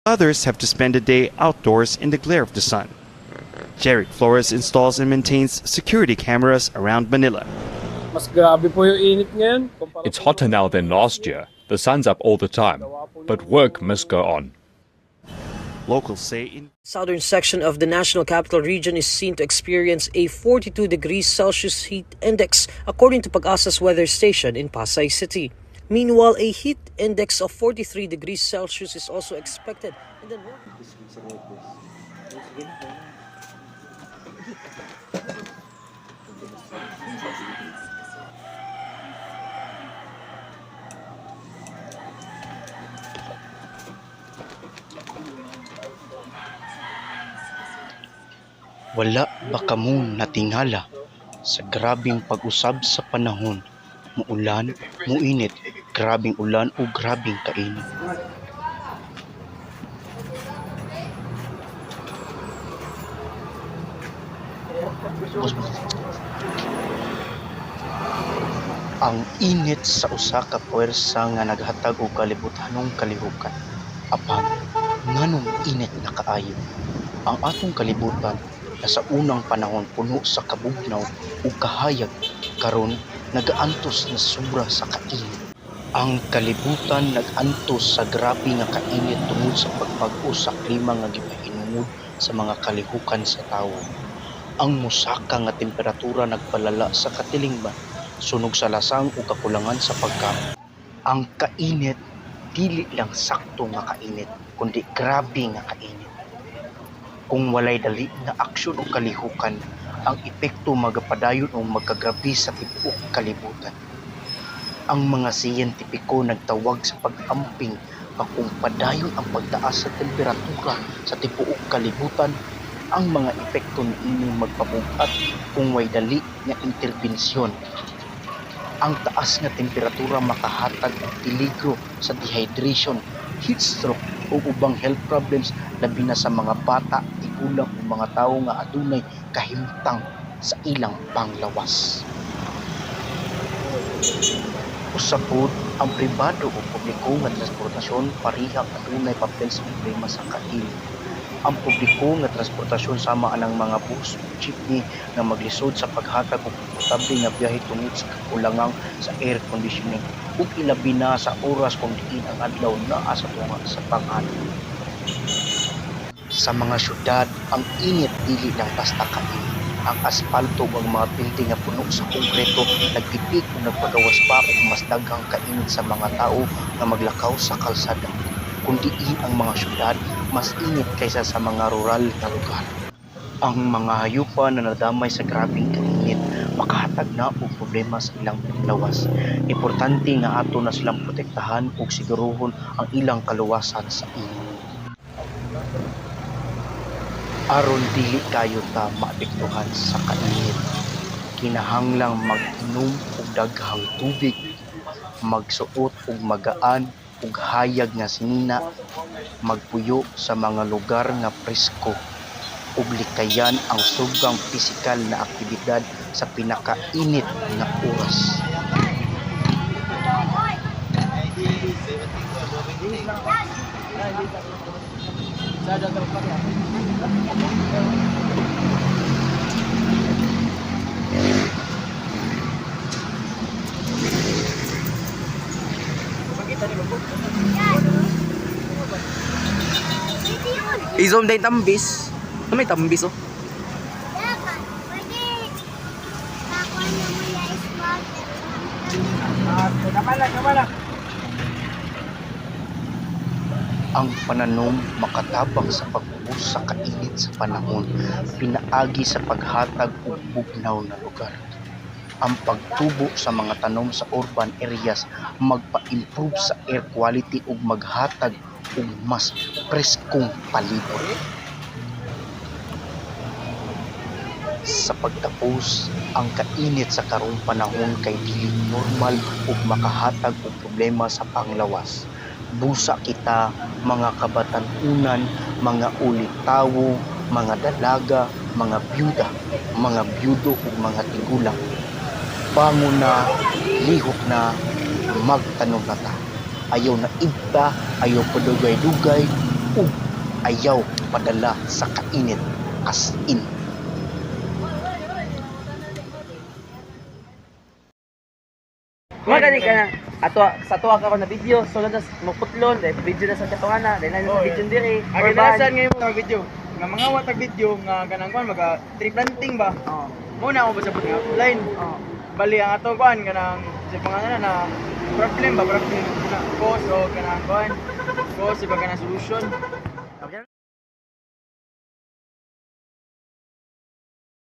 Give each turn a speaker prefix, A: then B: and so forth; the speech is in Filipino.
A: Others have to spend the day outdoors in the glare of the sun. Jeric Flores installs and maintains security cameras around Manila.
B: Mas grabe po yung init ngayon.
C: It's hotter now than last year. The sun's up all the time, but work must go on.
A: Locals say in
D: Southern section of the National Capital Region is seen to experience a 42 degrees Celsius heat index according to Pag-asa's weather station in Pasay City. Meanwhile, a heat index of 43 degrees Celsius is also expected in the north.
E: Wala ba kamo natingala sa grabing pag-usab sa panahon? Muulan, muinit, grabing ulan o grabing kainit. Ang init sa usa ka puwersa nga naghatag og kalibutanong kalihukan. Apan, nganong init na kaayo? Ang atong kalibutan na sa unang panahon puno sa kabugnaw ug kahayag, karon nagaantos na sobra sa kainit. Ang kalibutan nag-antos sa grabe nga kainit tungod sa pagbag-o sa klima nga gipahinungod sa mga kalihukan sa tawo. Ang mosaka nga temperatura nagpalala sa katilingban, sunog sa lasang ug kakulangan sa pagkaon. Ang kainit dili lang sakto nga kainit, kundi grabe nga kainit. Kung walay dali na aksyon o kalihukan, ang epekto magapadayon o magkagrabe sa tibuok kalibutan. Ang mga siyentipiko nagtawag sa pag-amping na kung padayon ang pagtaas sa temperatura sa tibuok kalibutan, ang mga epekto niining magpabugat kung way dali nga interbensyon. Ang taas nga temperatura makahatag og peligro sa dehydration, heat stroke o ubang health problems labi na sa mga bata, tigulang o mga tawo nga adunay kahimtang sa ilang panglawas. Usa pod ang pribado o publiko nga transportasyon parihang adunay papel sa problema sa kainit. Ang publiko nga transportasyon sama anang mga bus o jeepney nga maglisod sa paghatag og komportable nga biyahe tungod sa kakulangang sa air conditioning ug ilabi na sa oras kung diin ang adlaw naa sa tunga sa panghanon. Sa mga syudad, ang init dili lang basta kainit. Ang aspalto ug ang mga building nga puno sa konkreto nagtipik ug nagpagawas pa og mas daghang kainit sa mga tao nga maglakaw sa kalsada. Kung diin ang mga syudad, mas init kaysa sa mga rural na lugar. Ang mga hayupan na nadamay sa grabing kainit makahatag na og problema sa ilang lawas. Importante nga ato na silang protektahan ug siguruhon ang ilang kaluwasan sa init. Aron dili kayo ta maapektuhan sa kainit, kinahanglang mag-inom og daghang tubig, magsuot og magaan ug hayag nga sinina, magpuyo sa mga lugar nga presko, ug likayan ang sugang pisikal na aktibidad sa pinakainit nga oras.
F: I-zoom din tambis. Ano may tambis oh?
E: Ang pananom makatabang sa pag-ubos sa kainit sa panahon, pinaagi sa paghatag og bugnaw na lugar. Ang pagtubo sa mga tanom sa urban areas magpa-improve sa air quality ug maghatag og mas preskong palibot. Sa pagtapos, ang kainit sa karong panahon kay dili normal ug makahatag og problema sa panglawas. Busa kita, mga kabatan-unan, mga ulitawo, mga dalaga, mga byuda, mga byudo ug mga tigulang. Bangon na, lihok na, magtanom na ta. Ayaw na ibta, ayaw padugay-dugay, ug ayaw padala sa kainit as in.
F: Magani ka na. Sa tuwa ka ko na video, so na maputlon, dahil video na sa katungana, dahil na sa video diri.
G: Ang kinalasan ngayon mga video, nga mga watag video nga kanang kuan maga tree planting ba?
F: Oo.
G: Muna ako ba sa nga offline?
F: Oo.
G: Bali ang ato kuan kanang sa pangalan na problem ba problem na cause o kanang kuan cause iba kanang solution.